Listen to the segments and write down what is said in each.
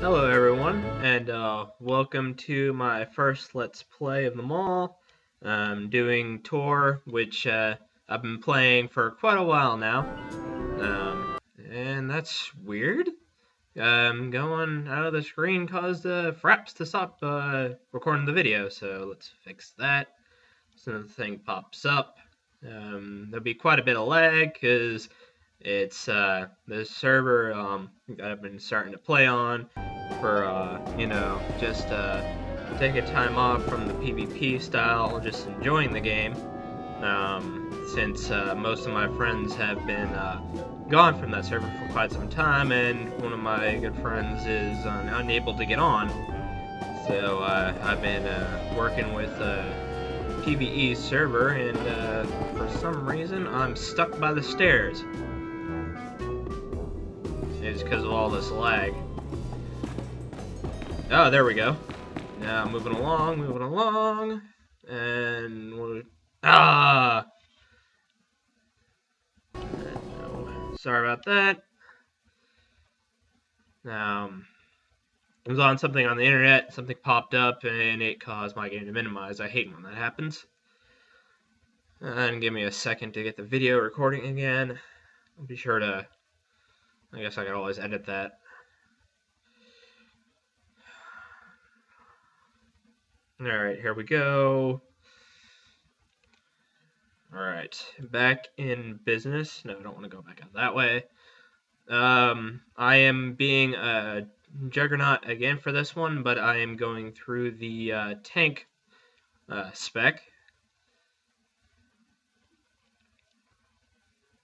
Hello everyone, and welcome to my first Let's Play of them all. I'm doing Tor, which I've been playing for quite a while now, and that's weird. Going out of the screen caused Fraps to stop recording the video, so let's fix that. So the thing pops up. There'll be quite a bit of lag, because it's the server I've been starting to play on for just taking time off from the PvP style, just enjoying the game. Since most of my friends have been gone from that server for quite some time, and one of my good friends is unable to get on. So I've been working with PvE server, and for some reason I'm stuck by the stairs. It's because of all this lag. Oh, there we go. Now moving along, and we'll, sorry about that. I was on something on the internet, something popped up, and it caused my game to minimize. I hate when that happens. And give me a second to get the video recording again. I'll be sure to, I guess I could always edit that. Alright, here we go. Alright, back in business. No, I don't want to go back out that way. I am being a juggernaut again for this one, but I am going through the tank spec.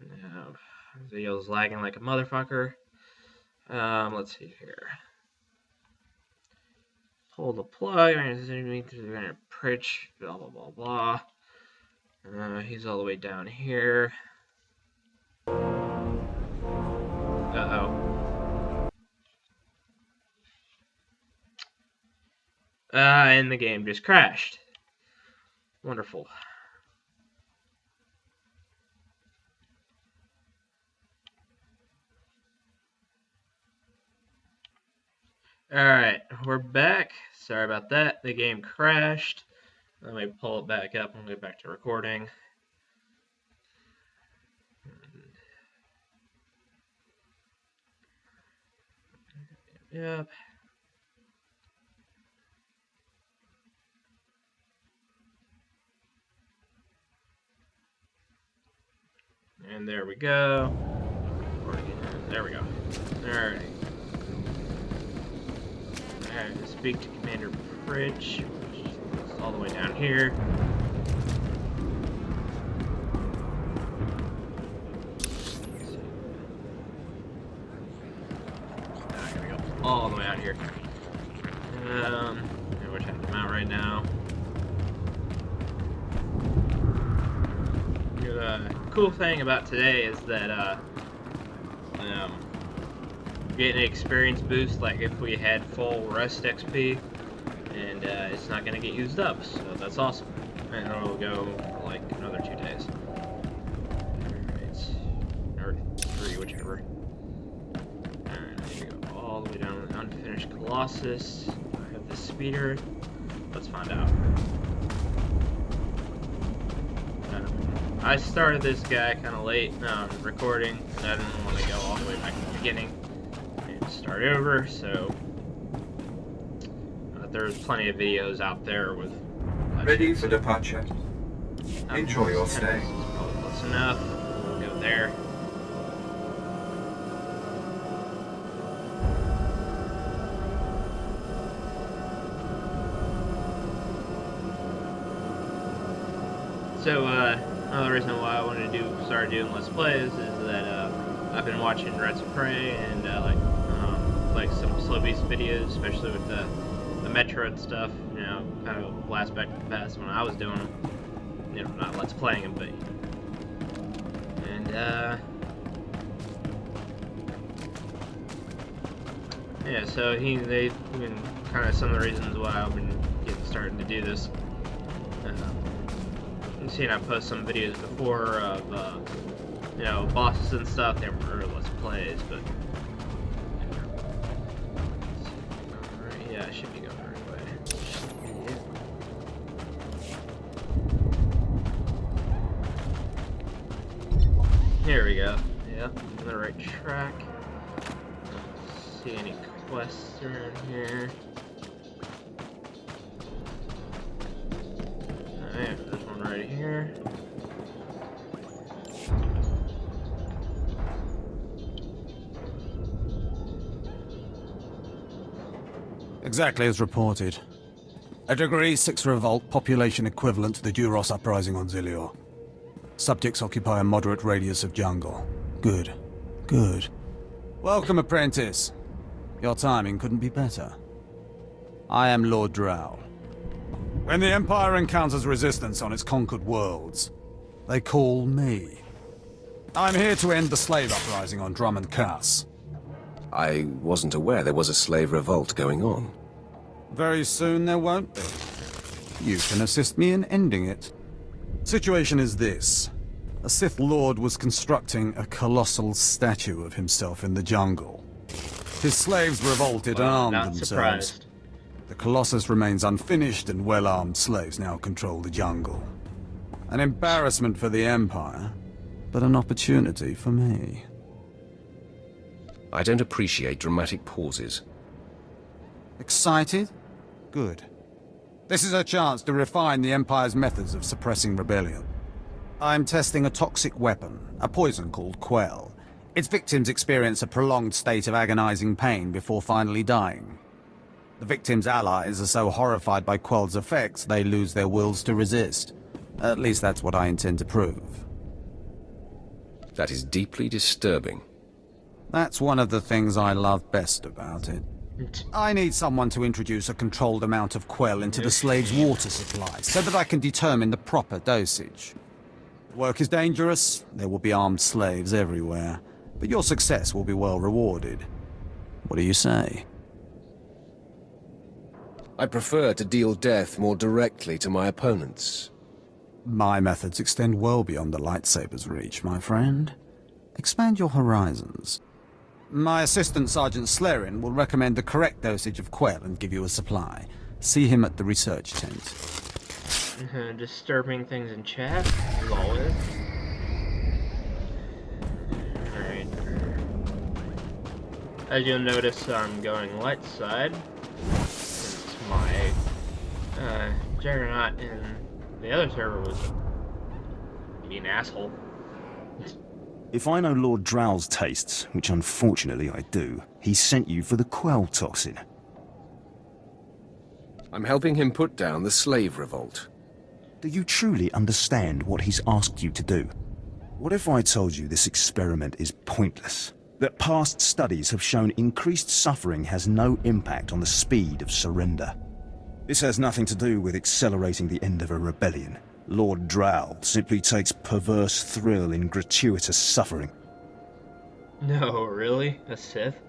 Now, the video's lagging like a motherfucker. Let's see here. Pull the plug, preach, blah blah blah blah. He's all the way down here. And the game just crashed. Wonderful. Alright, we're back. Sorry about that. The game crashed. Let me pull it back up and get back to recording. Yep. And there we go. There we go. Alright. Alright, speak to Commander Pritch, which is all the way down here. I gotta go all the way out here. I wish I had them out right now. The cool thing about today is that getting an experience boost, like if we had full rest XP, and it's not going to get used up, so that's awesome. And it'll go for like another 2 days. Alright, or 3, whichever. Alright, here we go, all the way down to the unfinished Colossus. I have the speeder. Let's find out. I started this guy kind of late recording, and I didn't want to go all the way back to the beginning and start over, so there's plenty of videos out there with... Ready for departure. Enjoy your stay. Probably close enough. We'll go there. So, another reason why I wanted to start doing Let's Plays is that I've been watching Reds of Prey and like some slow beast videos, especially with the Metro and stuff. You know, kind of blast back to the past when I was doing them. You know, not Let's Playing them, but yeah. So they've been kind of some of the reasons why I've been starting to do this. You've seen I post some videos before of you know, bosses and stuff. They were Let's Plays, but I should be going the right way. Here we go. Yep, on the right track. Don't see any quests around here. Alright, there's one right here. Exactly as reported. A Degree 6 revolt, population equivalent to the Duros uprising on Zilior. Subjects occupy a moderate radius of jungle. Good. Good. Welcome, apprentice. Your timing couldn't be better. I am Lord Drow. When the Empire encounters resistance on its conquered worlds, they call me. I'm here to end the slave uprising on Drummond Cass. I wasn't aware there was a slave revolt going on. Very soon there won't be. You can assist me in ending it. Situation is this. A Sith Lord was constructing a colossal statue of himself in the jungle. His slaves revolted and armed Not themselves. surprised. The Colossus remains unfinished and well-armed slaves now control the jungle. An embarrassment for the Empire, but an opportunity for me. I don't appreciate dramatic pauses. Excited? Good. This is a chance to refine the Empire's methods of suppressing rebellion. I'm testing a toxic weapon, a poison called Quell. Its victims experience a prolonged state of agonizing pain before finally dying. The victims' allies are so horrified by Quell's effects, they lose their wills to resist. At least that's what I intend to prove. That is deeply disturbing. That's one of the things I love best about it. I need someone to introduce a controlled amount of Quell into the slave's water supply, so that I can determine the proper dosage. Work is dangerous, there will be armed slaves everywhere, but your success will be well rewarded. What do you say? I prefer to deal death more directly to my opponents. My methods extend well beyond the lightsaber's reach, my friend. Expand your horizons. My assistant, Sergeant Slerin, will recommend the correct dosage of Quell and give you a supply. See him at the research tent. Disturbing things in chat, as always. Alright. As you'll notice, I'm going light side, since my Juggernaut in the other server was being an asshole. If I know Lord Drow's tastes, which unfortunately I do, he sent you for the Quell toxin. I'm helping him put down the slave revolt. Do you truly understand what he's asked you to do? What if I told you this experiment is pointless? That past studies have shown increased suffering has no impact on the speed of surrender. This has nothing to do with accelerating the end of a rebellion. Lord Drow simply takes perverse thrill in gratuitous suffering. No, really? A Sith?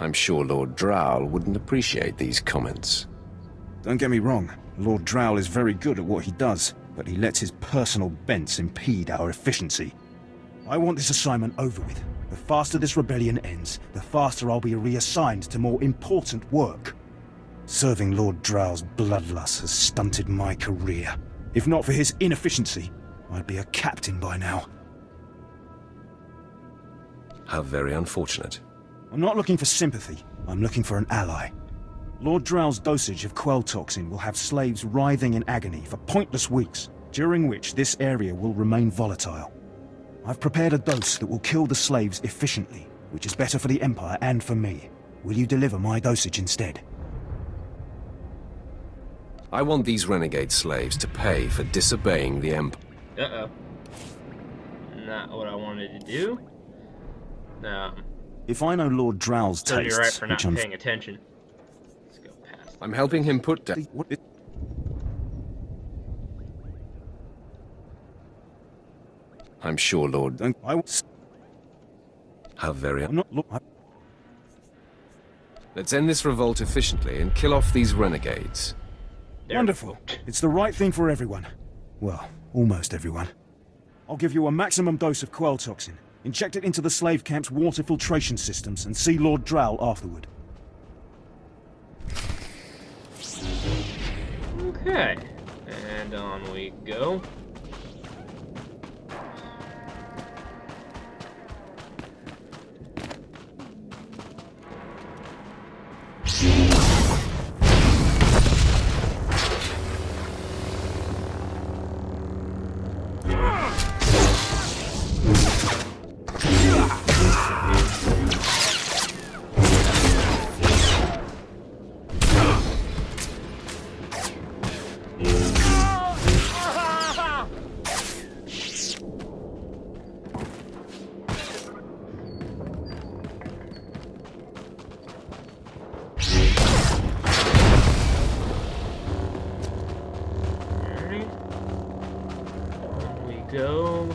I'm sure Lord Drow wouldn't appreciate these comments. Don't get me wrong, Lord Drow is very good at what he does, but he lets his personal bents impede our efficiency. I want this assignment over with. The faster this rebellion ends, the faster I'll be reassigned to more important work. Serving Lord Drow's bloodlust has stunted my career. If not for his inefficiency, I'd be a captain by now. How very unfortunate. I'm not looking for sympathy, I'm looking for an ally. Lord Drow's dosage of Quell toxin will have slaves writhing in agony for pointless weeks, during which this area will remain volatile. I've prepared a dose that will kill the slaves efficiently, which is better for the Empire and for me. Will you deliver my dosage instead? I want these renegade slaves to pay for disobeying the Empire. Uh-oh. Not what I wanted to do. No. If I know Lord Drow's So tastes, you're right for not which paying attention. Let's go past. I'm helping him put down... I'm sure Lord... How very... I'm not... Let's end this revolt efficiently and kill off these renegades. Wonderful. It's the right thing for everyone. Well, almost everyone. I'll give you a maximum dose of Quell toxin. Inject it into the slave camp's water filtration systems and see Lord Drowl afterward. Okay, and on we go. Go.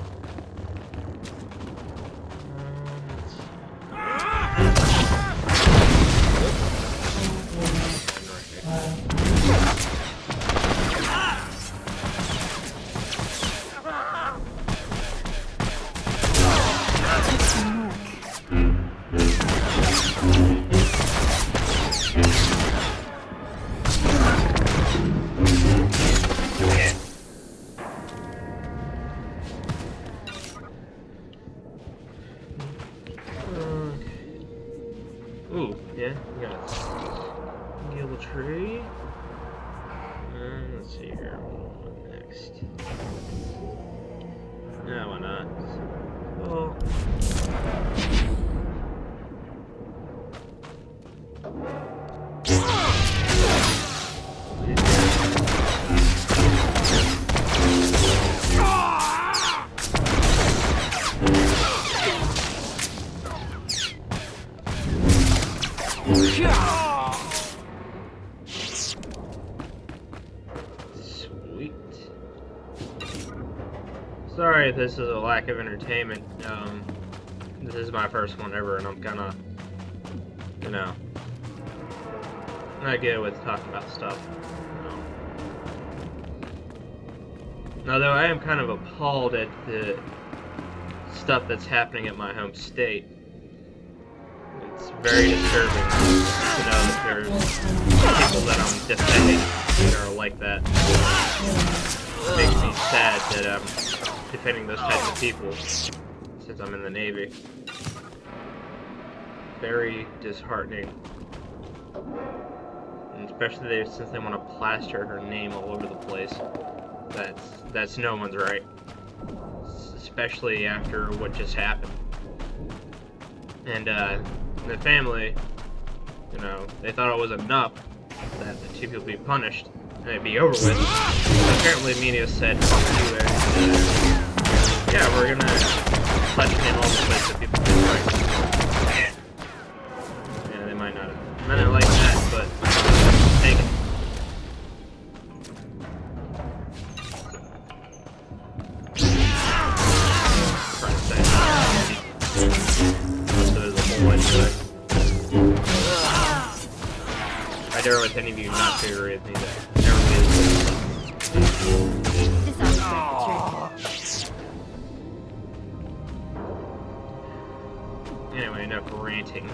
Ooh, yeah, we got a gilble tree. Let's see here. What next? No, why not? Well. Sweet. Sorry if this is a lack of entertainment. This is my first one ever, and I'm kinda, you know, not good with talking about stuff. Although I am kind of appalled at the stuff that's happening at my home state. It's very disturbing to know that there's people that I'm defending that are like that. It makes me sad that I'm defending those types of people since I'm in the Navy. Very disheartening. And especially since they want to plaster her name all over the place. That's no one's right. Especially after what just happened. And the family, you know, they thought it was enough that the two people be punished and it'd be over with. But apparently media said, yeah, we're gonna plaster name all the places that people do right. Yeah, they might not like that, but take it. I dare with any of you not to agree with me that Anyway, enough ranting.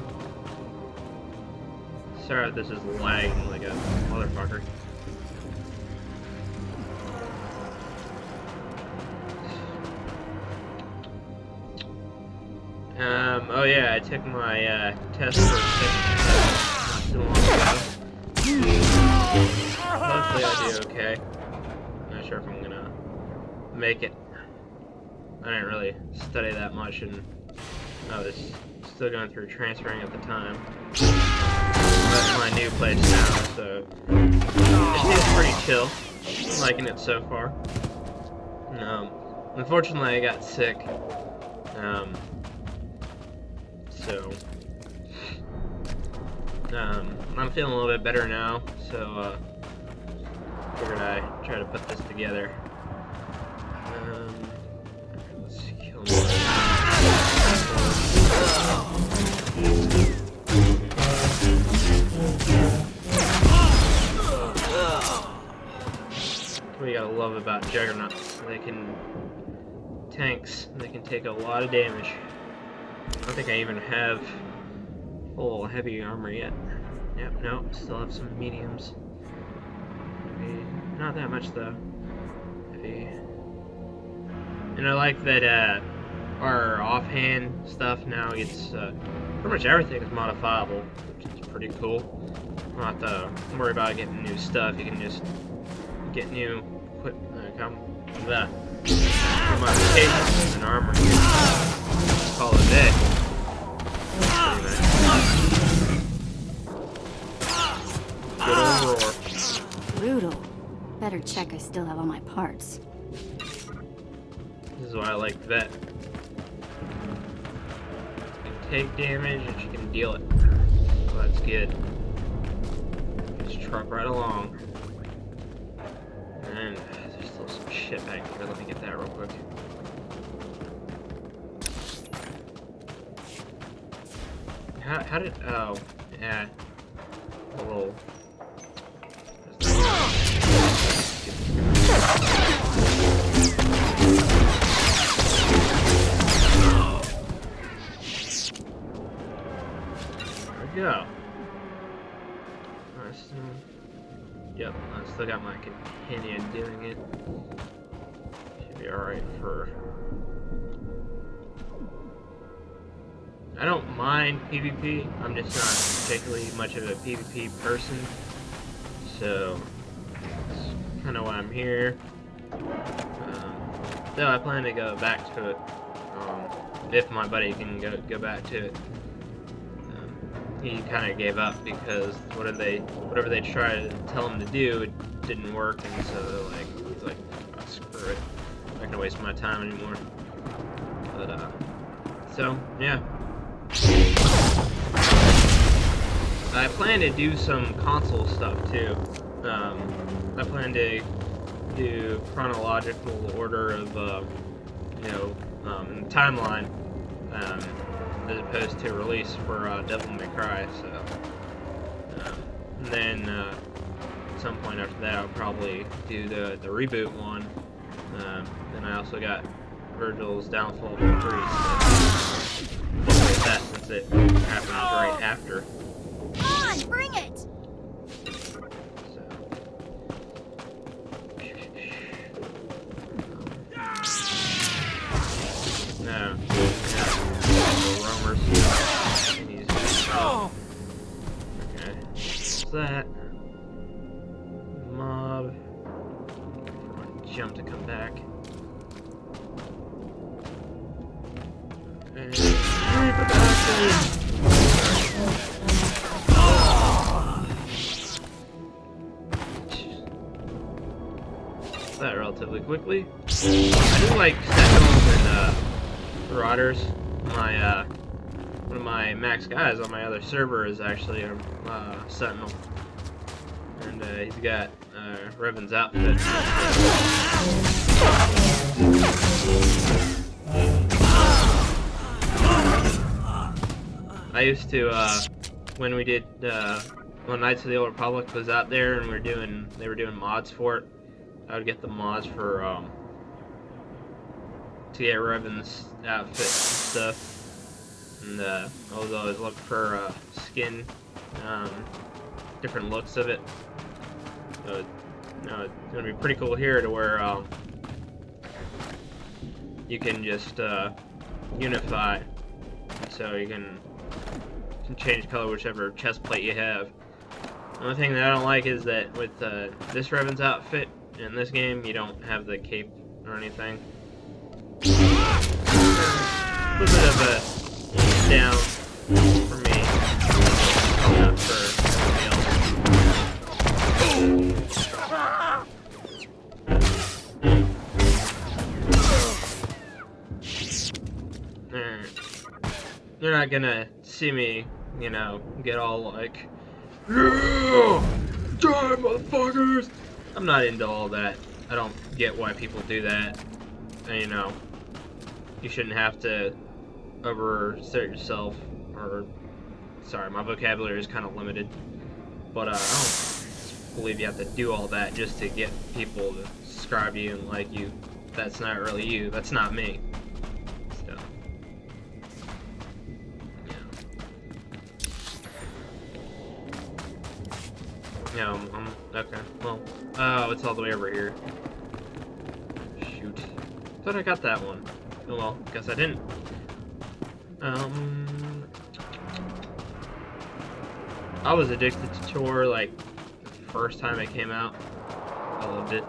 Sorry if this is lagging like a motherfucker. Oh yeah, I took my test for not too long ago. Hopefully I do okay. Not sure if I'm gonna make it. I didn't really study that much, and I was still going through transferring at the time. That's my new place now, so it seems pretty chill. I'm liking it so far. Unfortunately I got sick. So I'm feeling a little bit better now, so figured I'd try to put this together. Let's kill What you gotta love about juggernauts? They can take a lot of damage. don't think I even have full heavy armor yet. Yep, no, still have some mediums. Maybe not that much though. Heavy. And I like that our offhand stuff now gets pretty much everything is modifiable, which is pretty cool. You don't have to worry about getting new stuff. You can just get new modifications and armor. Call it a day. Good old roar. Brutal. Better check I still have all my parts. This is why I like Vet. You can take damage and she can deal it. So that's good. Just truck right along. And there's still some shit back here. Let me get that real quick. How did... Oh, yeah. A little... Go. Yep, I still got my companion doing it. Should be alright for... I don't mind PvP, I'm just not particularly much of a PvP person. So, that's kind of why I'm here. Though I plan to go back to it, if my buddy can go back to it. He kind of gave up because whatever they tried to tell him to do, it didn't work, and so he's like, oh, screw it, I'm not gonna waste my time anymore. But so yeah, I plan to do some console stuff too. I plan to do chronological order of in the timeline. As opposed to release for Devil May Cry, so and then at some point after that I'll probably do the reboot one. Then I also got Virgil's Downfall for free, so hopefully that, since it happens right after. Come on, bring it! No. Roamers. Okay. What's that? Mob. Jump to come back. And that relatively quickly. I do like Sentinels and Marauders. One of my max guys on my other server is actually a Sentinel, and he's got Revan's outfit. I used to when we did when Knights of the Old Republic was out there and they were doing mods for it. I would get the mods for to get Revan's outfit and stuff. And I was always looking for skin, different looks of it. So, it's gonna be pretty cool here to where you can just unify, so you can change color whichever chest plate you have. The only thing that I don't like is that with this Revan's outfit in this game, you don't have the cape or anything. A little bit of a down for me, not for everybody else. You're not gonna see me, get all like, yeah, die, motherfuckers! I'm not into all that. I don't get why people do that. And, you shouldn't have to overstate yourself, or, sorry, my vocabulary is kind of limited, but I don't believe you have to do all that just to get people to subscribe you and like you. That's not really you, that's not me. So, No, okay. Well, oh, it's all the way over here. Shoot. Thought I got that one. Oh well, guess I didn't. I was addicted to TOR like the first time it came out. I loved it.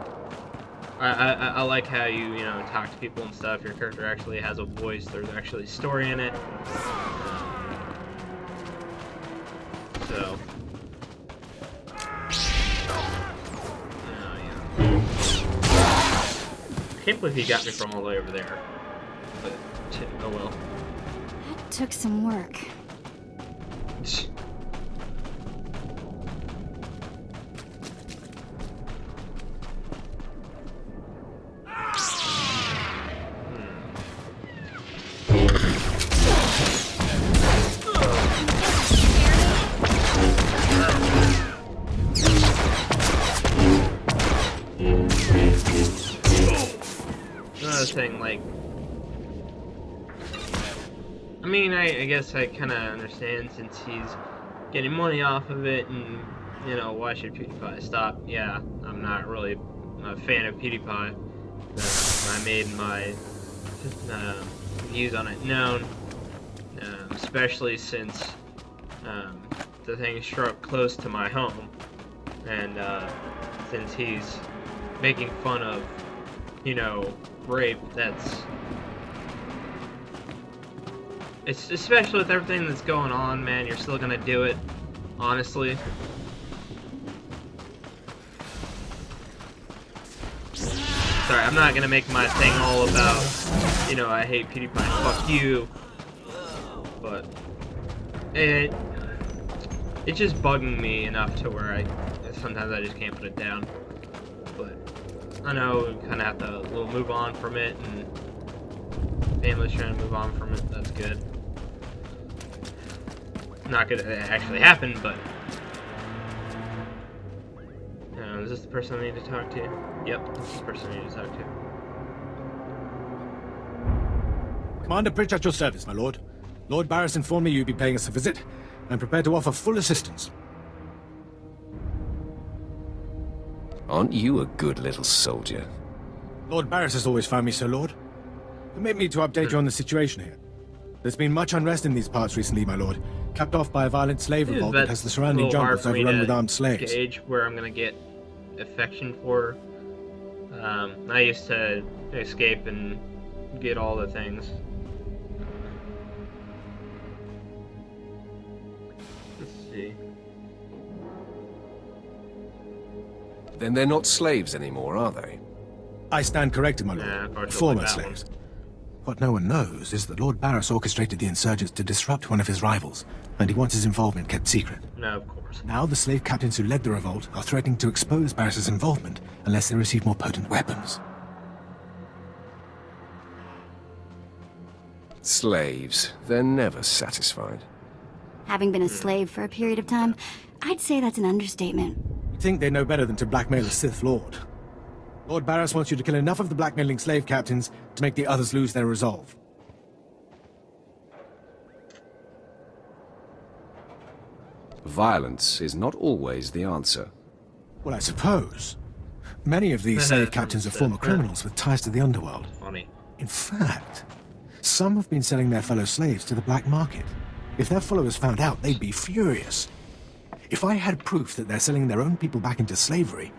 I like how you talk to people and stuff. Your character actually has a voice. There's actually a story in it. So. I can't believe he got me from all the way over there. But, oh well. That took some work. Another thing, like, I mean, I guess I kind of understand since he's getting money off of it, and why should PewDiePie stop? Yeah, I'm not really a fan of PewDiePie. I made my views on it known, especially since the thing struck close to my home, and since he's making fun of rape, it's especially with everything that's going on, man, you're still gonna do it, honestly. Sorry, I'm not gonna make my thing all about, I hate PewDiePie, fuck you, but it's just bugging me enough to where sometimes I just can't put it down, but I know we kind of have to move on from it, and family's trying to move on from it. That's good. Not gonna actually happen, but is this the person I need to talk to? Yep, this is the person I need to talk to. Commander Pritch at your service, my lord. Lord Barris informed me you'd be paying us a visit. I'm prepared to offer full assistance. Aren't you a good little soldier? Lord Barris has always found me so, Lord. Permit me to update you on the situation here. There's been much unrest in these parts recently, my lord, capped off by a violent slave revolt that has the surrounding jungles overrun with armed slaves. Gauge where I'm gonna get affection for. I used to escape and get all the things. Let's see. Then they're not slaves anymore, are they? I stand corrected, my lord. Yeah, Former like slaves. What no one knows is that Lord Barris orchestrated the insurgents to disrupt one of his rivals, and he wants his involvement kept secret. No, of course. Now the slave captains who led the revolt are threatening to expose Barris's involvement unless they receive more potent weapons. Slaves. They're never satisfied. Having been a slave for a period of time, I'd say that's an understatement. You'd think they know better than to blackmail a Sith Lord. Lord Barris wants you to kill enough of the blackmailing slave captains to make the others lose their resolve. Violence is not always the answer. Well, I suppose. Many of these slave captains are former criminals with ties to the underworld. Funny. In fact, some have been selling their fellow slaves to the black market. If their followers found out, they'd be furious. If I had proof that they're selling their own people back into slavery,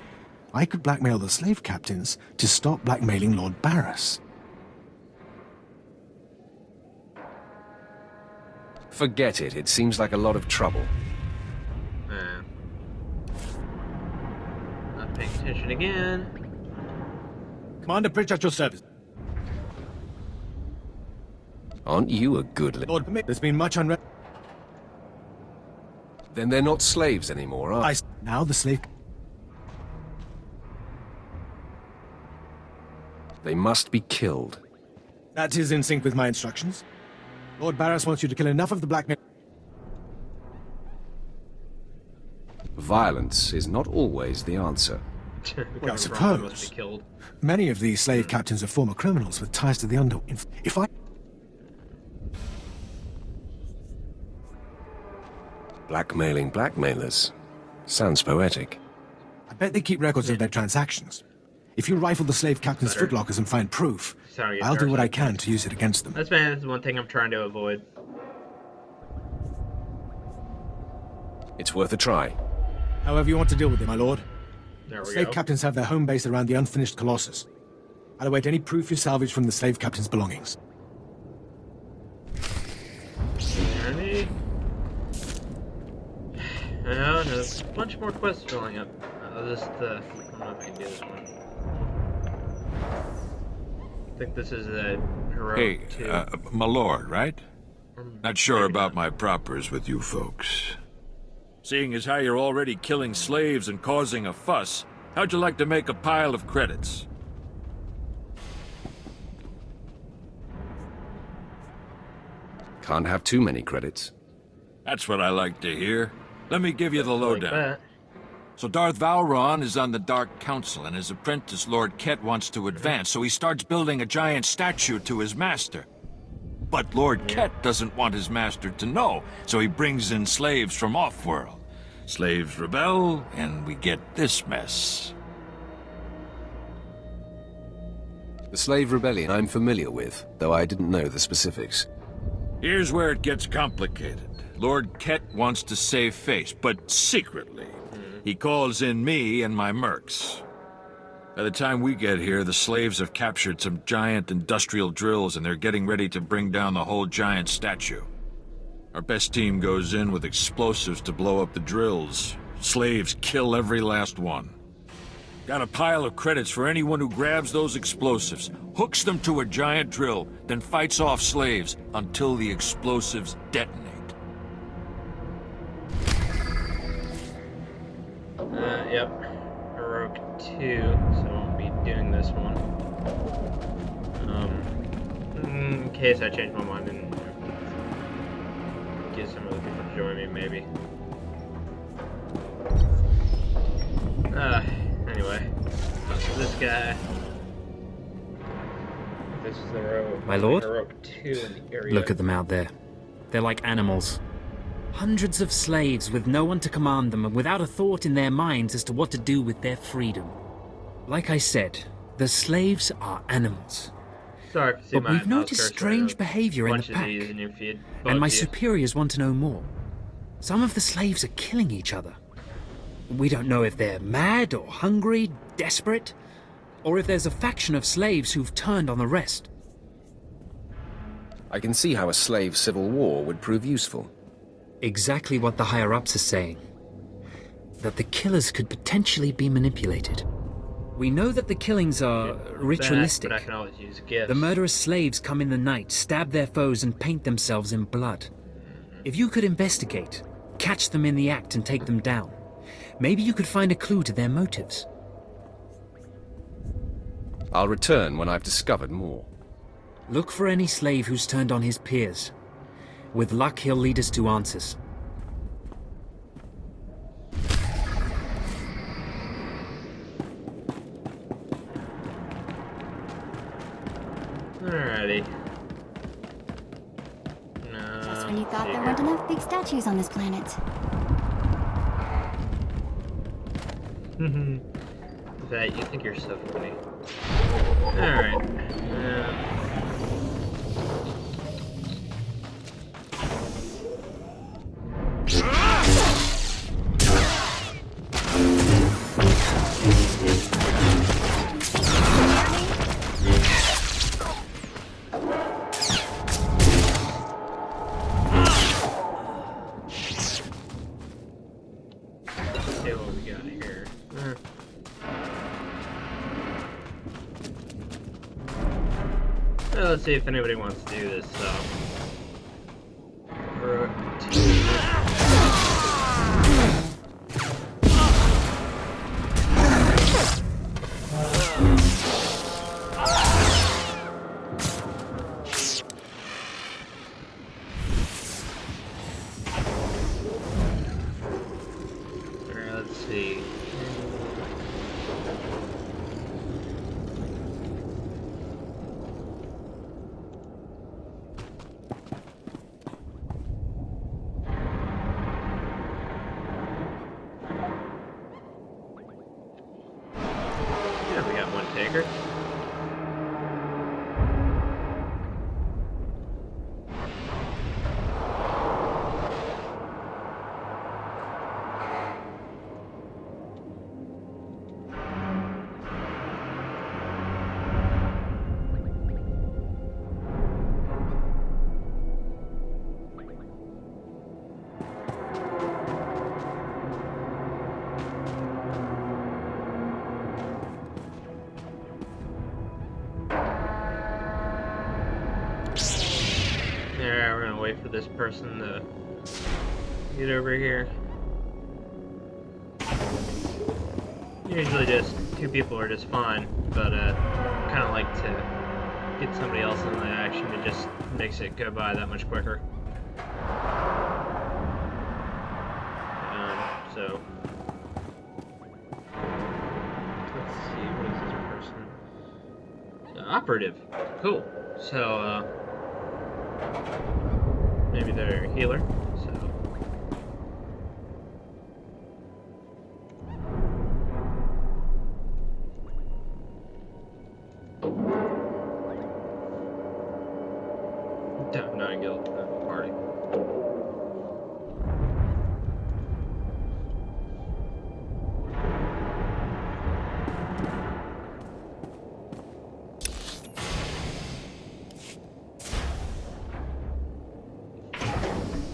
I could blackmail the slave captains to stop blackmailing Lord Barris. Forget it. It seems like a lot of trouble. Not paying attention again. Commander Pritch at your service. Aren't you a good Lord, there's been much unrest. Then they're not slaves anymore, are they? Now the slave... They must be killed. That is in sync with my instructions. Lord Barris wants you to kill enough of the blackmail... Violence is not always the answer. Well, I suppose. Many of these slave captains are former criminals with ties to the underworld. If I... Blackmailing blackmailers. Sounds poetic. I bet they keep records of their transactions. If you rifle the slave captain's footlockers and find proof, Sorry, I'll do what I can to use it against them. That's one thing I'm trying to avoid. It's worth a try. However you want to deal with it, my lord. There we Slave go. captains have their home base around the unfinished Colossus. I'll await any proof you salvage from the slave captain's belongings. Ready? No, there's a bunch more quests filling up. I don't know if I can do this one. I think this is a heroic Hey, 2. my lord, right? Not sure Maybe about not. my propers with you folks. Seeing as how you're already killing slaves and causing a fuss, how'd you like to make a pile of credits? Can't have too many credits. That's what I like to hear. Let me give you the Like lowdown. that. So Darth Valron is on the Dark Council, and his apprentice, Lord Ket, wants to advance, so he starts building a giant statue to his master. But Lord Ket doesn't want his master to know, so he brings in slaves from off-world. Slaves rebel, and we get this mess. The slave rebellion I'm familiar with, though I didn't know the specifics. Here's where it gets complicated. Lord Ket wants to save face, but secretly. He calls in me and my mercs. By the time we get here, the slaves have captured some giant industrial drills and they're getting ready to bring down the whole giant statue. Our best team goes in with explosives to blow up the drills. Slaves kill every last one. Got a pile of credits for anyone who grabs those explosives, hooks them to a giant drill, then fights off slaves until the explosives detonate. Yep. Heroic 2, so I won't be doing this one. In case I change my mind and get some other people to join me, maybe. Anyway. This guy. This is the row. My lord? Heroic 2 in the area. Look at them out there. They're like animals. Hundreds of slaves with no one to command them and without a thought in their minds as to what to do with their freedom. Like I said, the slaves are animals. Sorry if you see But my we've mouse noticed cursor. strange A behavior in bunch the of pack. these in your feed. And my Both of you. superiors want to know more. Some of the slaves are killing each other. We don't know if they're mad or hungry, desperate, or if there's a faction of slaves who've turned on the rest. I can see how a slave civil war would prove useful. Exactly what the higher-ups are saying. That the killers could potentially be manipulated. We know that the killings are ritualistic. But I can always use gifts. The murderous slaves come in the night, stab their foes, and paint themselves in blood. If you could investigate, catch them in the act and take them down, maybe you could find a clue to their motives. I'll return when I've discovered more. Look for any slave who's turned on his peers. With luck, he'll lead us to answers. Alrighty. Just when you thought there weren't enough big statues on this planet. That you think you're so funny. Alright. Okay, what we got here? Let's see if anybody wants to do this. Alright, let's see. for this person to get over here. Usually just 2 people are just fine, but kind of like to get somebody else in the action. It just makes it go by that much quicker. So let's see, what is this person? Operative. Cool. So maybe they're a healer. So not a guild, not a party.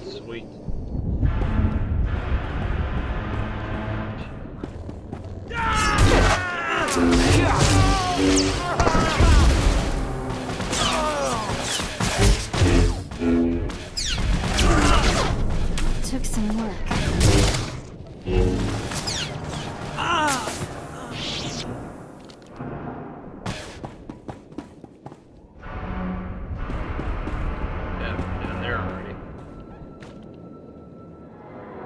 Sweet. Took some work. Yeah, down there already.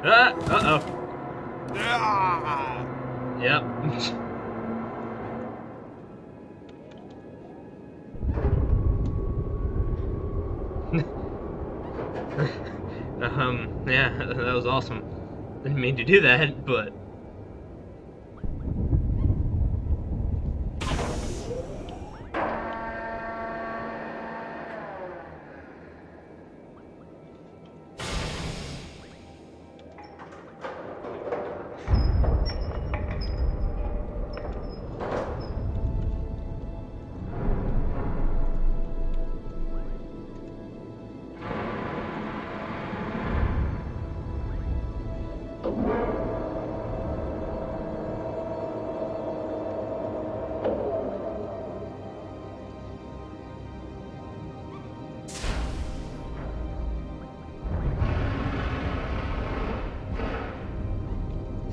Ah! Uh-oh. Yep. Yeah, that was awesome. Didn't mean to do that, but...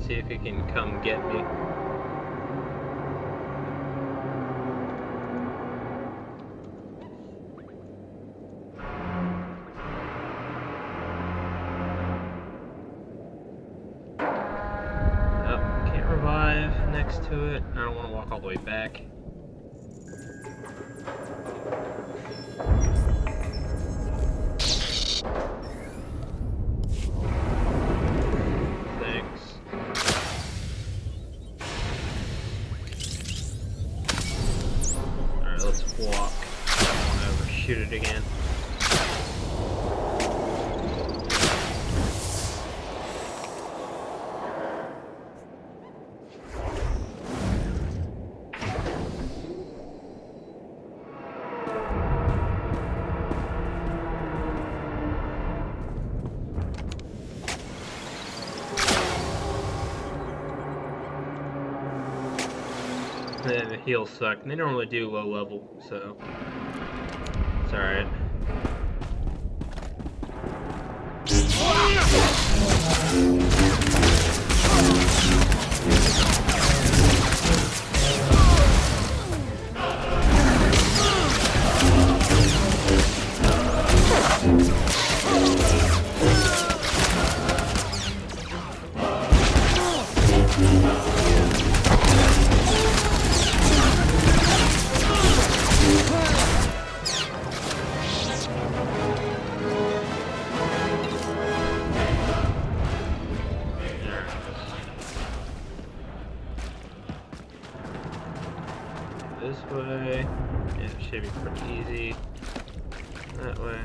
See if he can come get me. Oh, can't revive next to it. I don't want to walk all the way back. Walk. I don't want to overshoot it again. The heals suck. They don't really do low level, so it's alright. This way. Yeah, it should be pretty easy. That way.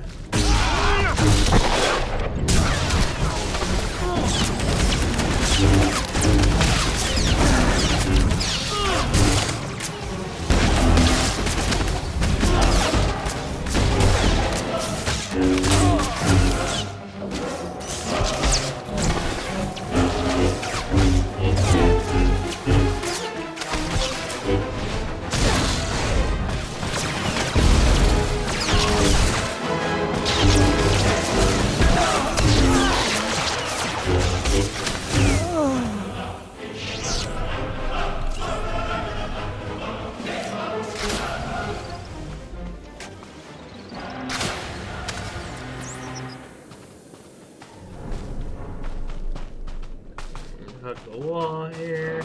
Hug the wall here.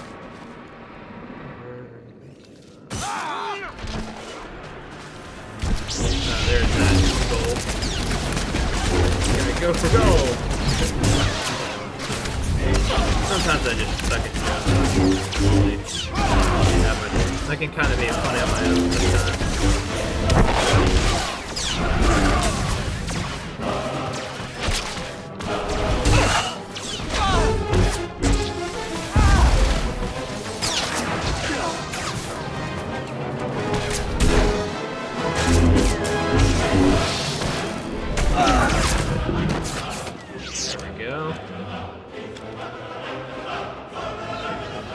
There's that goal. Gotta go for gold. Sometimes I just suck at stuff. Yeah, but I can kind of be funny on my own sometimes.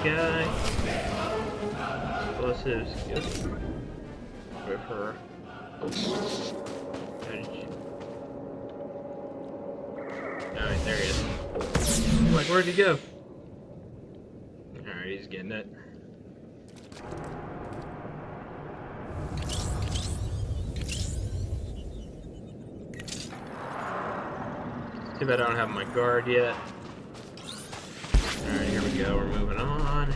Guy. Explosives. Yes. River. Alright, there he is. I'm like, where'd he go? Alright, he's getting it. Too bad I don't have my guard yet. Alright, here we go, we're moving on.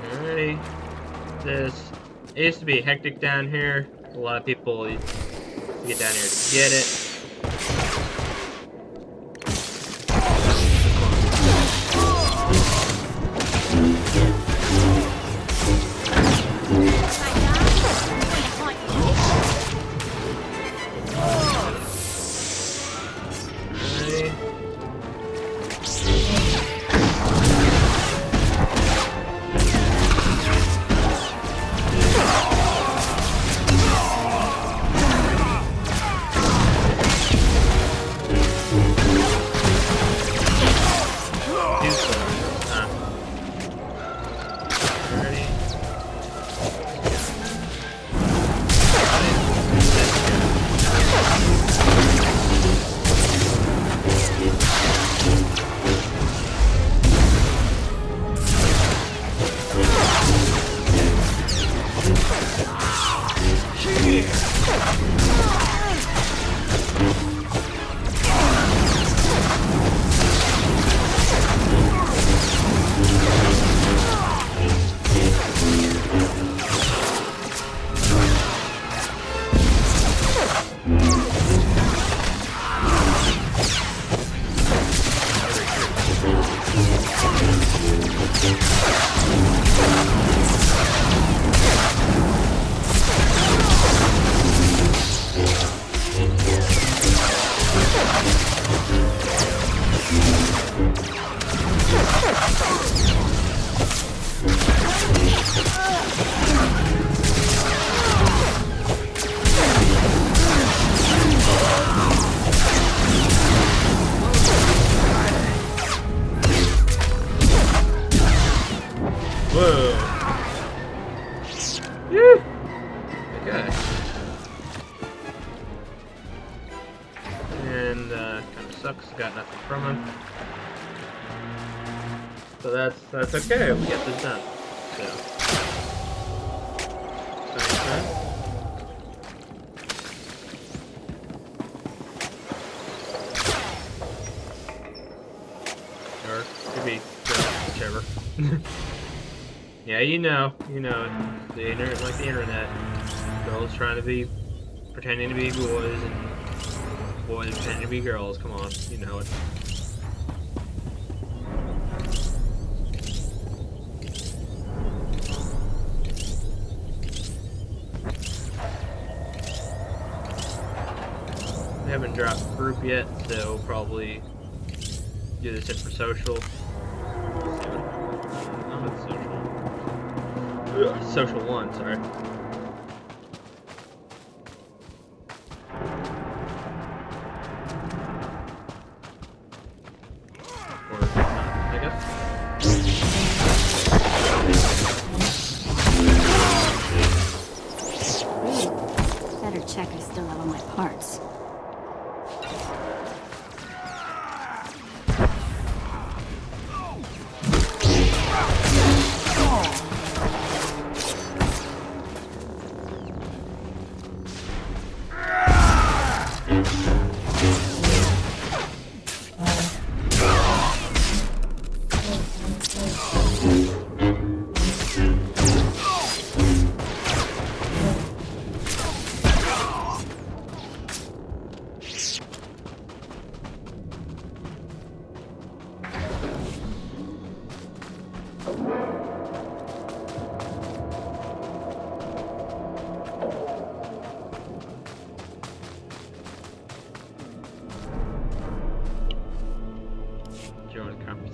Alrighty. It used to be hectic down here. A lot of people get down here to get it. Got nothing from him. So that's okay, we get this done. So or could be whichever. Yeah, you know, the internet, like the internet. Girls trying to be pretending to be boys and boys pretending to be girls, come on, you know it. We haven't dropped group yet, so we'll probably do this in for social. Not social. Social 1, sorry.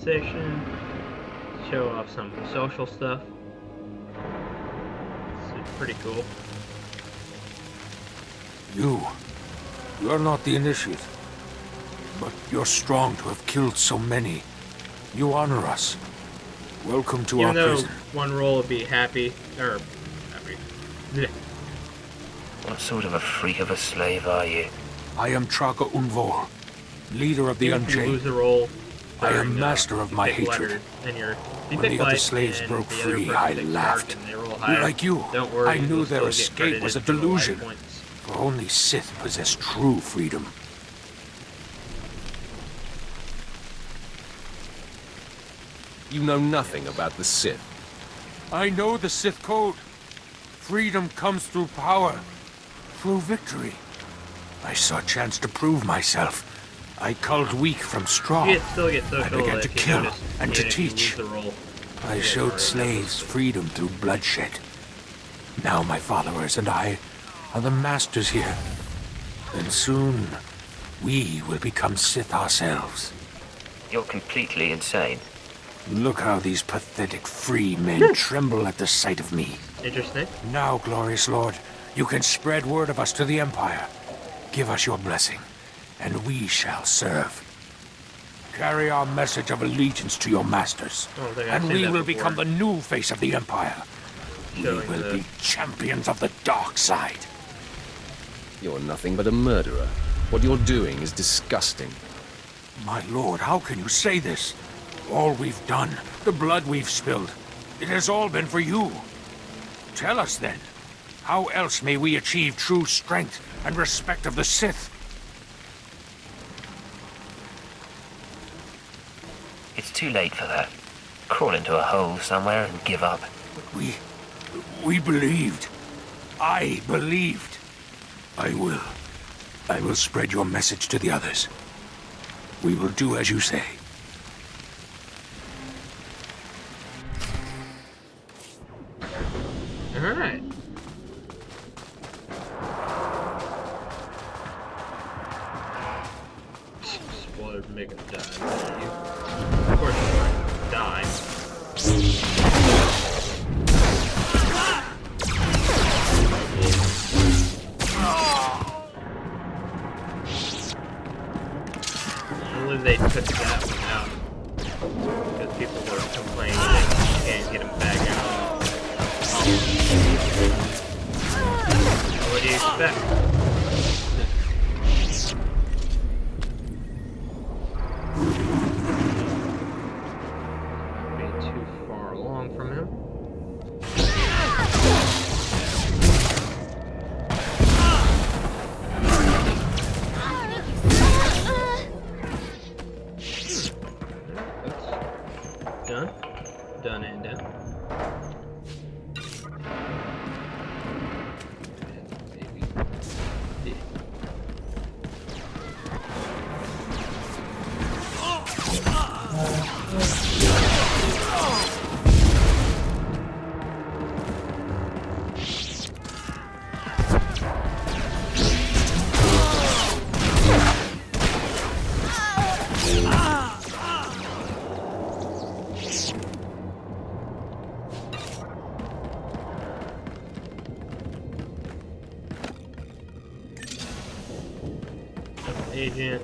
compensation. Show off some social stuff. It's pretty cool. You're not the initiate, but you're strong to have killed so many. You honor us. Welcome to our prison. One role would be happy. Blech. What sort of a freak of a slave are you? I am Traka Unvor, leader of the If you Unchained. lose the role, I am master of my hatred. When the other slaves broke free, I laughed. Like you, don't worry, I knew you'll their still get escape was a credited for the life delusion. points. For only Sith possess true freedom. You know nothing about the Sith. I know the Sith code. Freedom comes through power, through victory. I saw a chance to prove myself. I culled weak from straw. You still get social. I began to kill notice, and to even if you teach. lose the role. I showed slaves freedom through bloodshed. Now my followers and I are the masters here. And soon, we will become Sith ourselves. You're completely insane. Look how these pathetic free men tremble at the sight of me. Interesting. Now, glorious Lord, you can spread word of us to the Empire. Give us your blessing, and we shall serve. Carry our message of allegiance to your masters, and we will become the new face of the Empire. We will be champions of the dark side. You're nothing but a murderer. What you're doing is disgusting. My lord, how can you say this? All we've done, the blood we've spilled, it has all been for you. Tell us then, how else may we achieve true strength and respect of the Sith? It's too late for that. Crawl into a hole somewhere and give up. We believed. I believed. I will spread your message to the others. We will do as you say. Alright. Spoiler to make him die. Of course he's going to die. I believe they took that one out because people were complaining they can't get him back out. What do you expect? Be too far along from him. That's done. Done and done. Agent.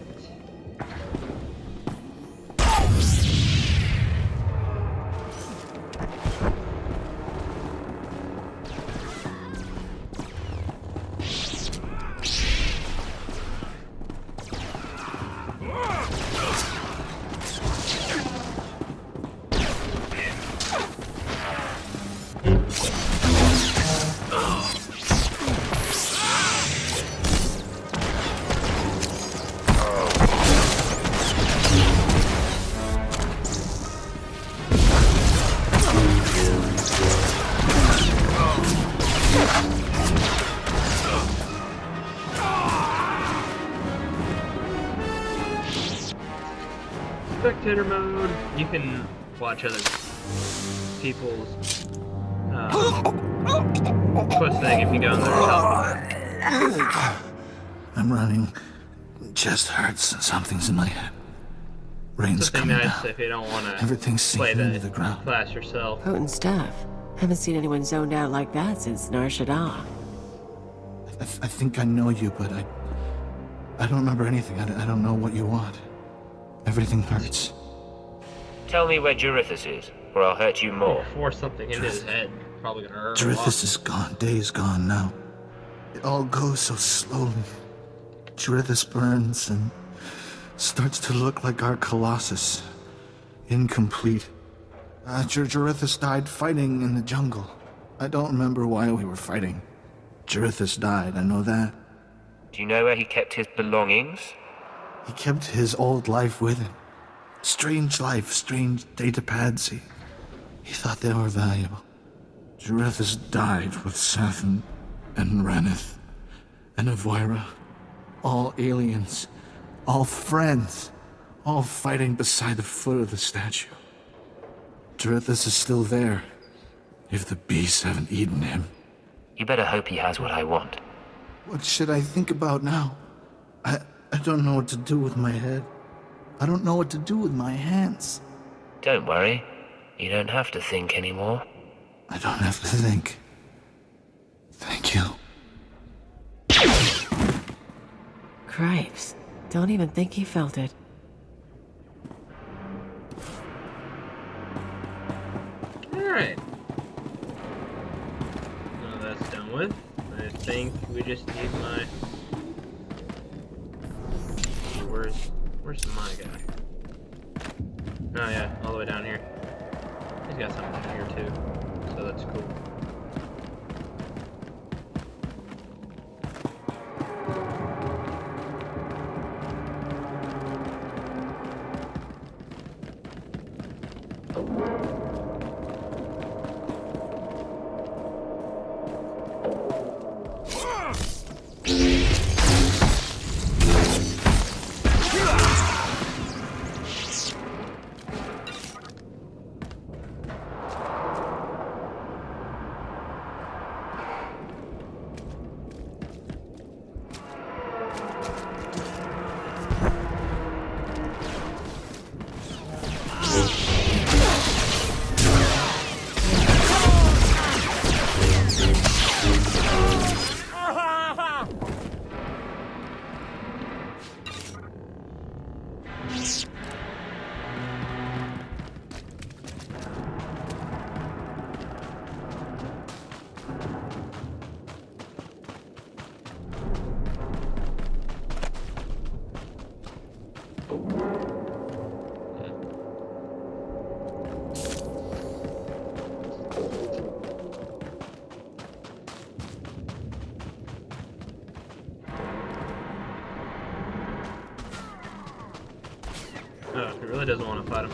Spectator mode. You can watch other people's quest thing if you go in there. I'm running. Chest hurts and something's in my head. Rain's Something coming nice down. if you don't want to Everything's play sinking into the the ground. class yourself. Potent stuff. Haven't seen anyone zoned out like that since Nar Shaddaa. I think I know you, but I don't remember anything. I don't know what you want. Everything hurts. Tell me where Jarithus is, or I'll hurt you more. Force something into his head. Probably gonna hurt him a lot. Jarithus is gone. Day's gone now. It all goes so slowly. Jarithus burns and starts to look like our Colossus. Incomplete. Jarithus died fighting in the jungle. I don't remember why we were fighting. Jarithus died, I know that. Do you know where he kept his belongings? He kept his old life with him. Strange life, strange data pads. He thought they were valuable. Jarithus died with Safin and Ranith and Avira. All aliens, all friends, all fighting beside the foot of the statue. Jarithus is still there, if the beasts haven't eaten him. You better hope he has what I want. What should I think about now? I don't know what to do with my head. I don't know what to do with my hands. Don't worry. You don't have to think anymore. I don't have to think. Thank you. Cripes. Don't even think he felt it. Alright. Well, that's done with. I think we just need my... Where's my guy? Oh yeah, all the way down here. He's got something down here too, so that's cool. Oh, he really doesn't want to fight him.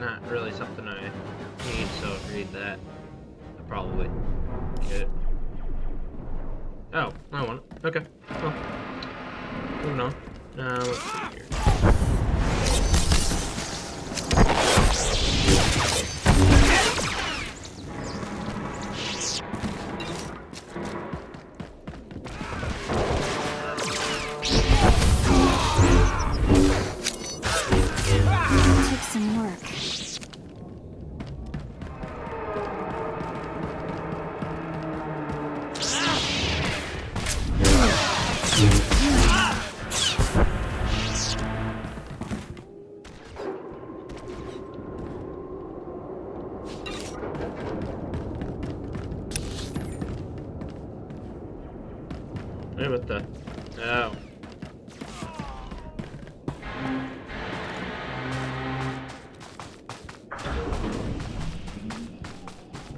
Not really something I need, so read that. I'll probably get it. Oh, I want it. Okay, well, moving on. Let's see here. Took some work. Hey, what the? Oh.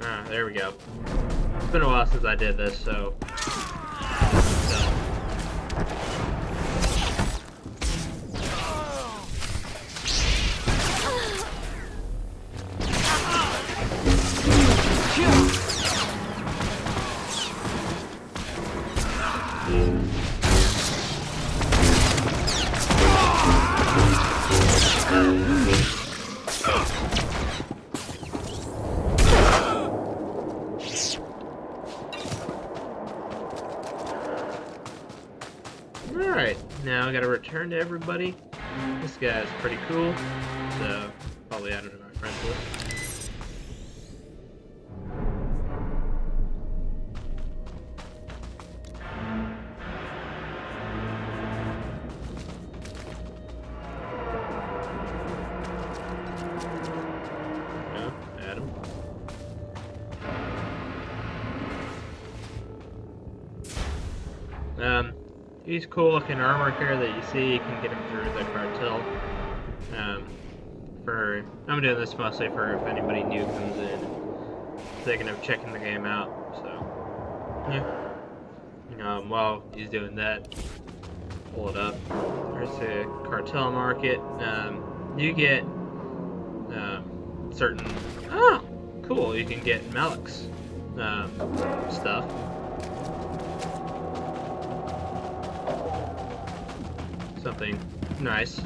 Ah, there we go. It's been a while since I did this, so... Alright, now I gotta return to everybody. This guy's pretty cool, so probably add him to my friends list. No, add him. He's cool looking armor here that you see. You can get him through the cartel. I'm doing this mostly for if anybody new comes in, thinking of checking the game out. So, yeah. While he's doing that, pull it up. There's the cartel market. You get certain. Oh, cool! You can get Malik's stuff. Something nice.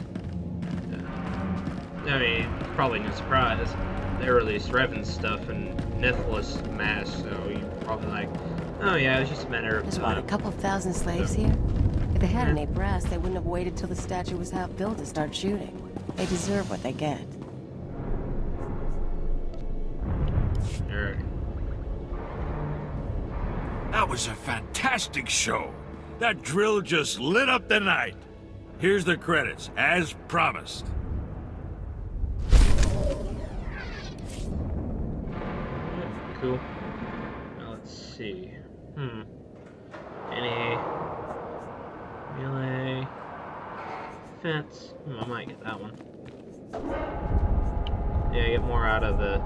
I mean, probably no surprise. They released Revan's stuff in Nithless mass, so you're probably like, oh yeah, it was just a matter of There's time. what, a couple thousand slaves here? If they had any brass, they wouldn't have waited till the statue was half built to start shooting. They deserve what they get. Alright. That was a fantastic show. That drill just lit up the night. Here's the credits, as promised. Cool. Now let's see. Any melee fence? I might get that one. Yeah, get more out of the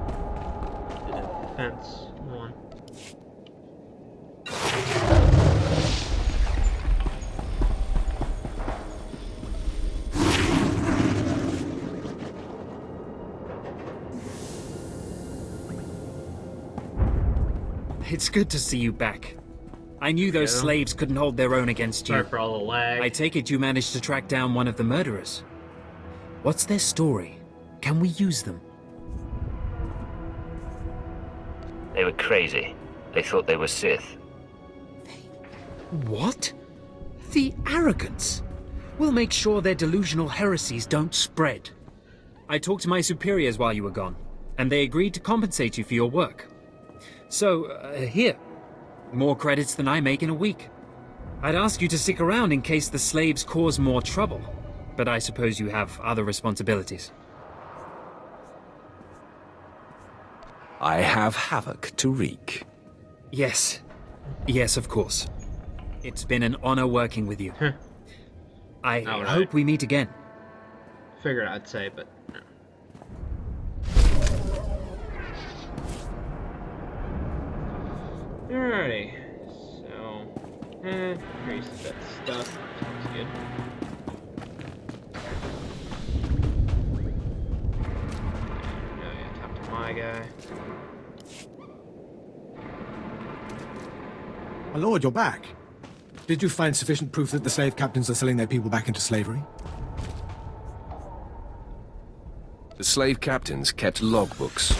defense one. It's good to see you back. I knew those slaves couldn't hold their own against you. Sorry for all the lag. I take it you managed to track down one of the murderers. What's their story? Can we use them? They were crazy. They thought they were Sith. What? The arrogance! We'll make sure their delusional heresies don't spread. I talked to my superiors while you were gone, and they agreed to compensate you for your work. So, here. More credits than I make in a week. I'd ask you to stick around in case the slaves cause more trouble, but I suppose you have other responsibilities. I have havoc to wreak. Yes. Yes, of course. It's been an honor working with you. I hope we meet again. Figured I'd say, but... Alrighty, so, increase that stuff, sounds good. Now yeah, talk to my guy. My lord, you're back. Did you find sufficient proof that the slave captains are selling their people back into slavery? The slave captains kept logbooks.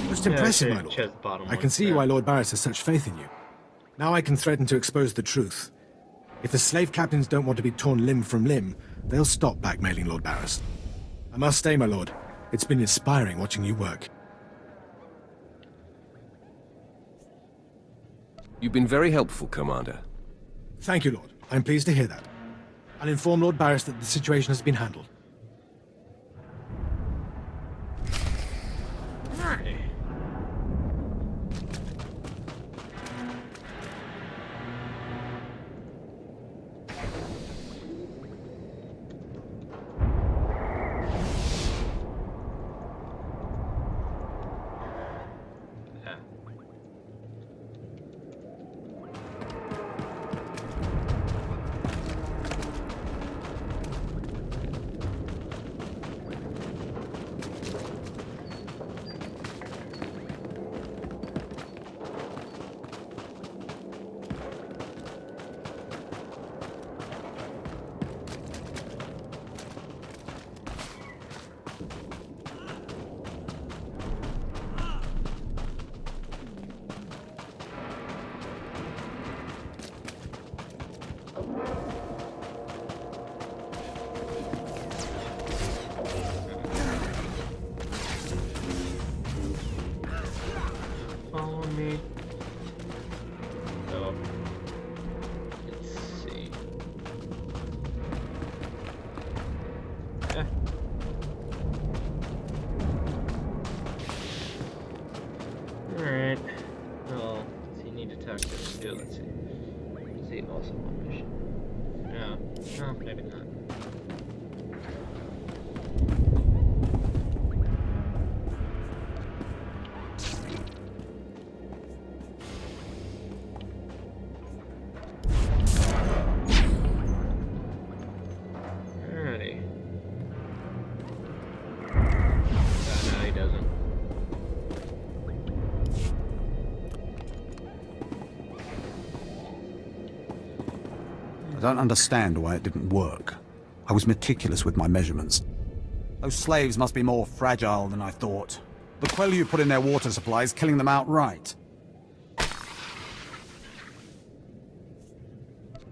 Most impressive, my lord. I can see why Lord Barris has such faith in you. Now I can threaten to expose the truth. If the slave captains don't want to be torn limb from limb, they'll stop blackmailing Lord Barris. I must stay, my lord. It's been inspiring watching you work. You've been very helpful, Commander. Thank you, Lord. I'm pleased to hear that. I'll inform Lord Barris that the situation has been handled. Alright. me. So, let's see. Yeah. Alright. Well, does he need to talk to him too? Let's see. Is he also on mission? No. No, maybe not. Alrighty. No, he doesn't. I don't understand why it didn't work. I was meticulous with my measurements. Those slaves must be more fragile than I thought. The quell you put in their water supply is killing them outright.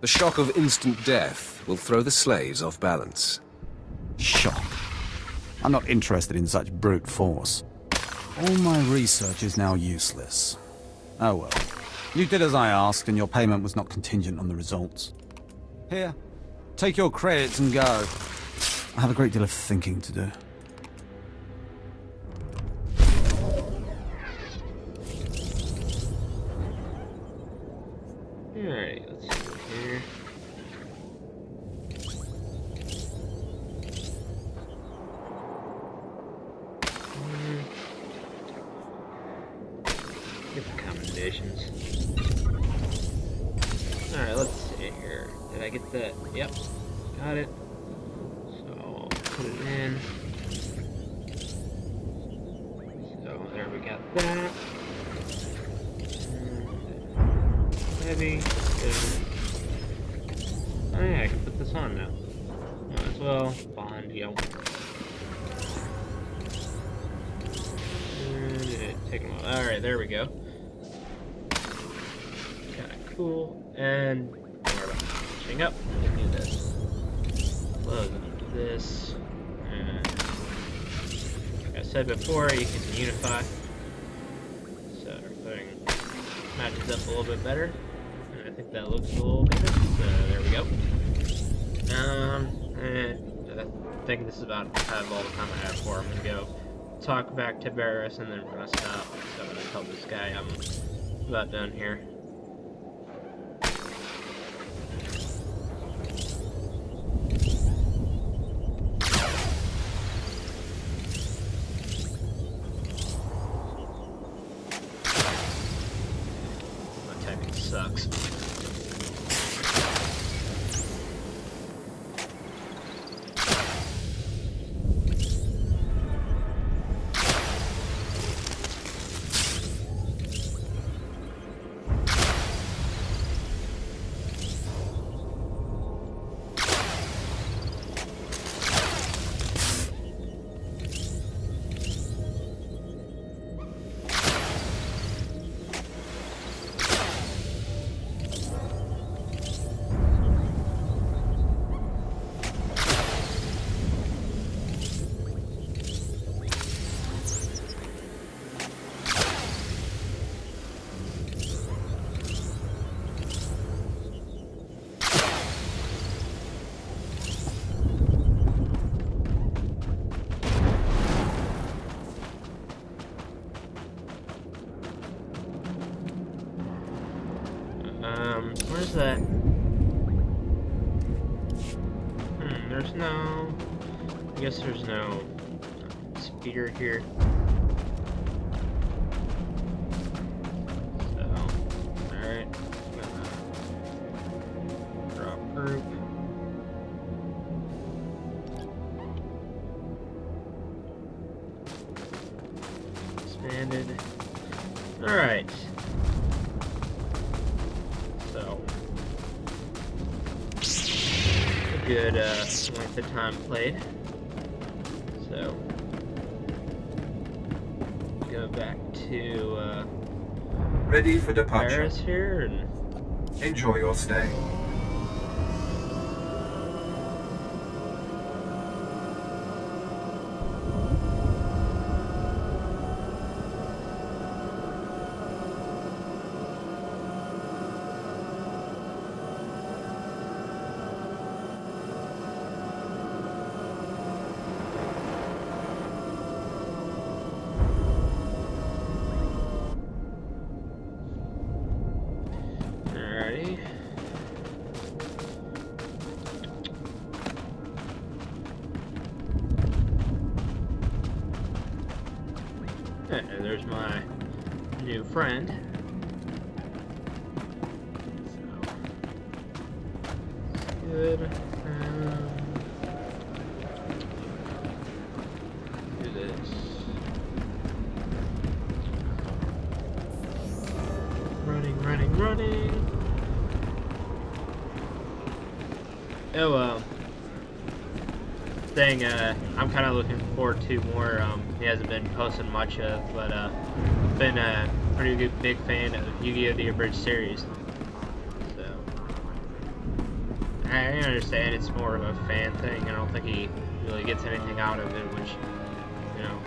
The shock of instant death will throw the slaves off balance. Shock. I'm not interested in such brute force. All my research is now useless. Oh well. You did as I asked, and your payment was not contingent on the results. Here, take your credits and go. I have a great deal of thinking to do. Alright, let's see here. Get the commendations. Alright, let's see here. Did I get that? Yep, got it. So, put it in. So, there we got that. Heavy. Oh yeah, I can put this on now. Might as well. Bond, yo. Take them all. Alright, there we go. Kinda cool. And more about finishing up. Do this. Close into this. And like I said before, you can unify. So everything matches up a little bit better. And I think that looks a little better. So there we go. And I think this is about have all the time I have for. I'm gonna go talk back to Barris, and then we're gonna stop. So I'm gonna tell this guy I'm about done here. My typing sucks. Where's that? There's no... I guess there's no speeder here. So, alright. Drop group. Expanded. Alright. So, a good length of time played. So, go back to Ready for departure. Paris here, and Enjoy your stay. Okay, there's my new friend. So, good. Do this. Running. Oh, thing I'm kind of looking forward to more. He hasn't been posting much of, but been a pretty good big fan of Yu-Gi-Oh! The Abridged series. So I understand it's more of a fan thing. I don't think he really gets anything out of it, which, you know,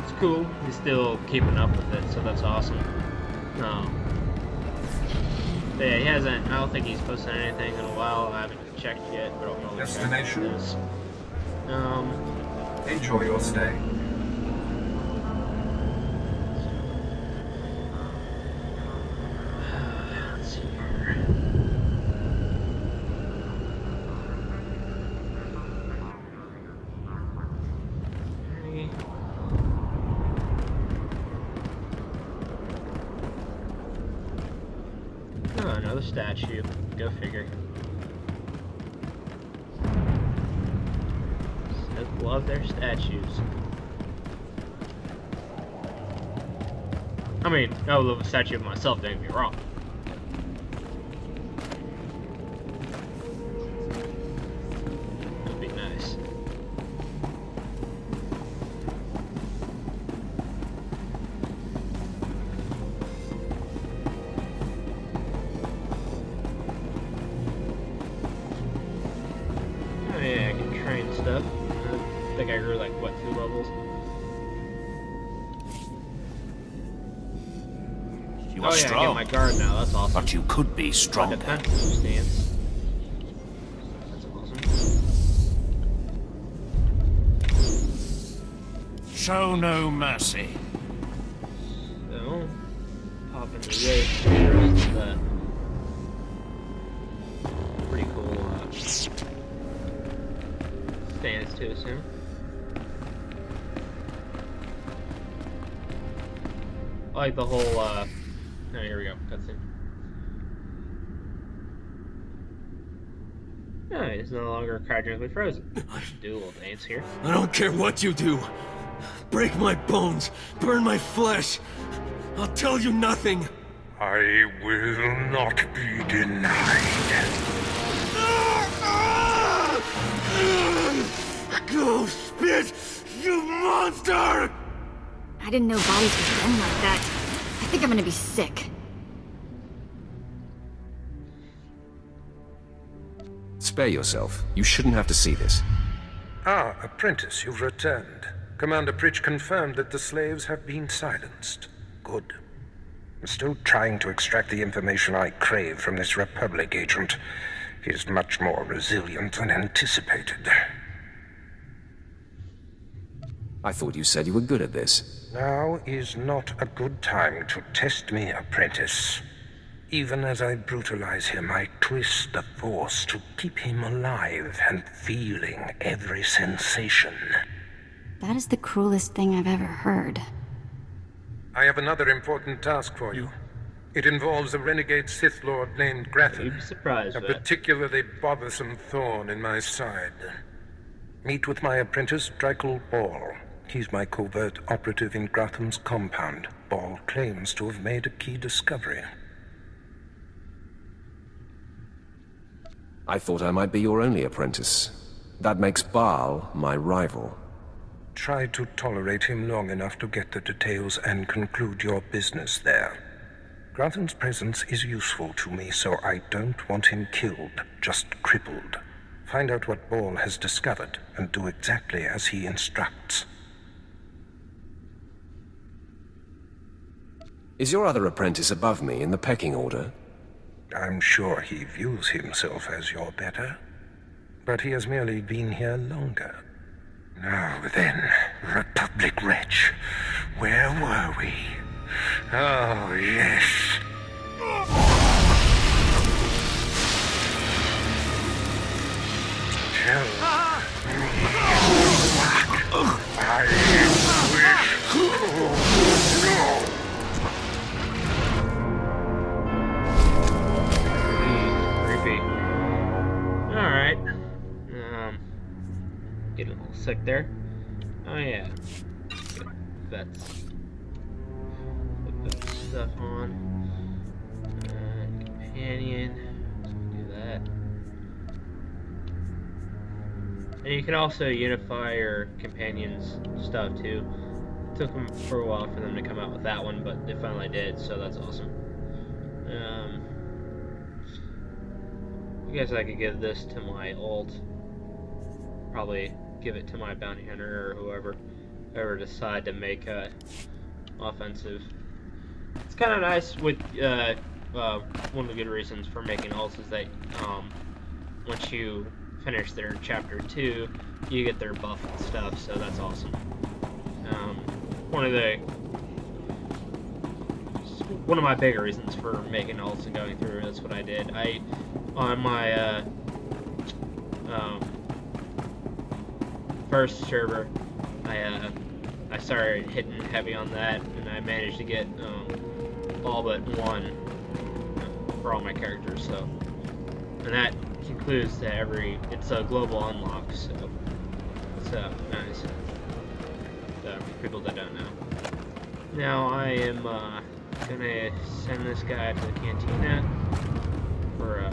it's cool. He's still keeping up with it, so that's awesome. But yeah, he hasn't. I don't think he's posted anything in a while. I haven't checked yet, but I'll probably Destination. check this. Enjoy your stay. Let's see here. Oh, another statue. Go figure. Sith love their statues. I mean, I would love a statue of myself, don't get me wrong. That'd be nice. Oh yeah, I can train stuff. I think I grew like, what, 2 levels? You Oh are yeah, I strong, get my guard now, that's awesome. but you could be stronger. Defensive stance. That's awesome. Show no mercy. So, pop into this, the rest of that. Pretty cool stance to assume. I like the whole, oh, here we go, cutscene. Oh, he's no longer cryogenically frozen. Dual dance here. I don't care what you do. Break my bones, burn my flesh. I'll tell you nothing. I will not be denied. Go spit, you monster! I didn't know bodies could bend like that. I think I'm gonna be sick. Spare yourself. You shouldn't have to see this. Ah, apprentice, you've returned. Commander Pritch confirmed that the slaves have been silenced. Good. I'm still trying to extract the information I crave from this Republic agent. He is much more resilient than anticipated. I thought you said you were good at this. Now is not a good time to test me, apprentice. Even as I brutalize him, I twist the Force to keep him alive and feeling every sensation. That is the cruelest thing I've ever heard. I have another important task for you. It involves a renegade Sith Lord named Grathan. You'd be surprised, a but... particularly bothersome thorn in my side. Meet with my apprentice, Drykel Ball. He's my covert operative in Gratham's compound. Ball claims to have made a key discovery. I thought I might be your only apprentice. That makes Baal my rival. Try to tolerate him long enough to get the details and conclude your business there. Grathan's presence is useful to me, so I don't want him killed, just crippled. Find out what Ball has discovered, and do exactly as he instructs. Is your other apprentice above me in the pecking order? I'm sure he views himself as your better, but he has merely been here longer. Now then, Republic wretch, where were we? Oh, yes. Tell me what I wish for. Getting a little sick there. Oh yeah. Vets. Put that stuff on. Companion. Do that. And you can also unify your companions' stuff too. It took them for a while for them to come out with that one, but they finally did, so that's awesome. I guess I could give this to my ult. Probably give it to my bounty hunter or whoever decide to make a offensive. It's kind of nice with one of the good reasons for making ults is that once you finish their chapter 2, you get their buff and stuff, so that's awesome. One of my bigger reasons for making ults and going through, that's what I did. On my first server, I started hitting heavy on that, and I managed to get all but one for all my characters. So, and that includes it's a global unlock, so it's nice. So, for people that don't know. Now I am gonna send this guy to the cantina for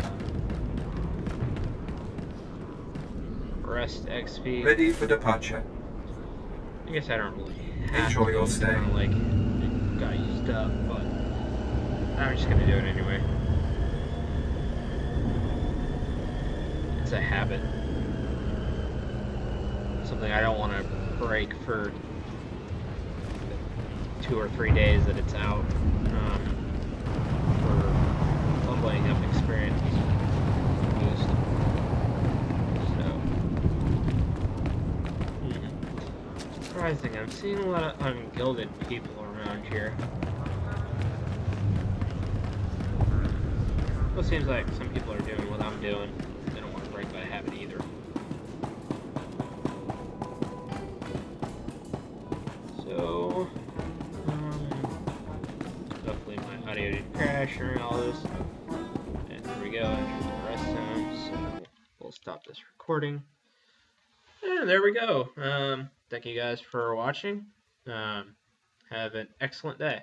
rest XP. Ready for departure. I guess I don't really have Enjoy to. your stay. It's not like it got used up, but I'm just gonna do it anyway. It's a habit. Something I don't want to break for 2 or 3 days that it's out for leveling up experience boost. So, surprising, I'm seeing a lot of ungilded people around here. Well, it seems like some people are doing what I'm doing. They don't want to break that habit either. So, hopefully my audio didn't crash during all this. And there we go, enter the rest zone. So we'll stop this recording. And there we go. Thank you guys for watching. Have an excellent day.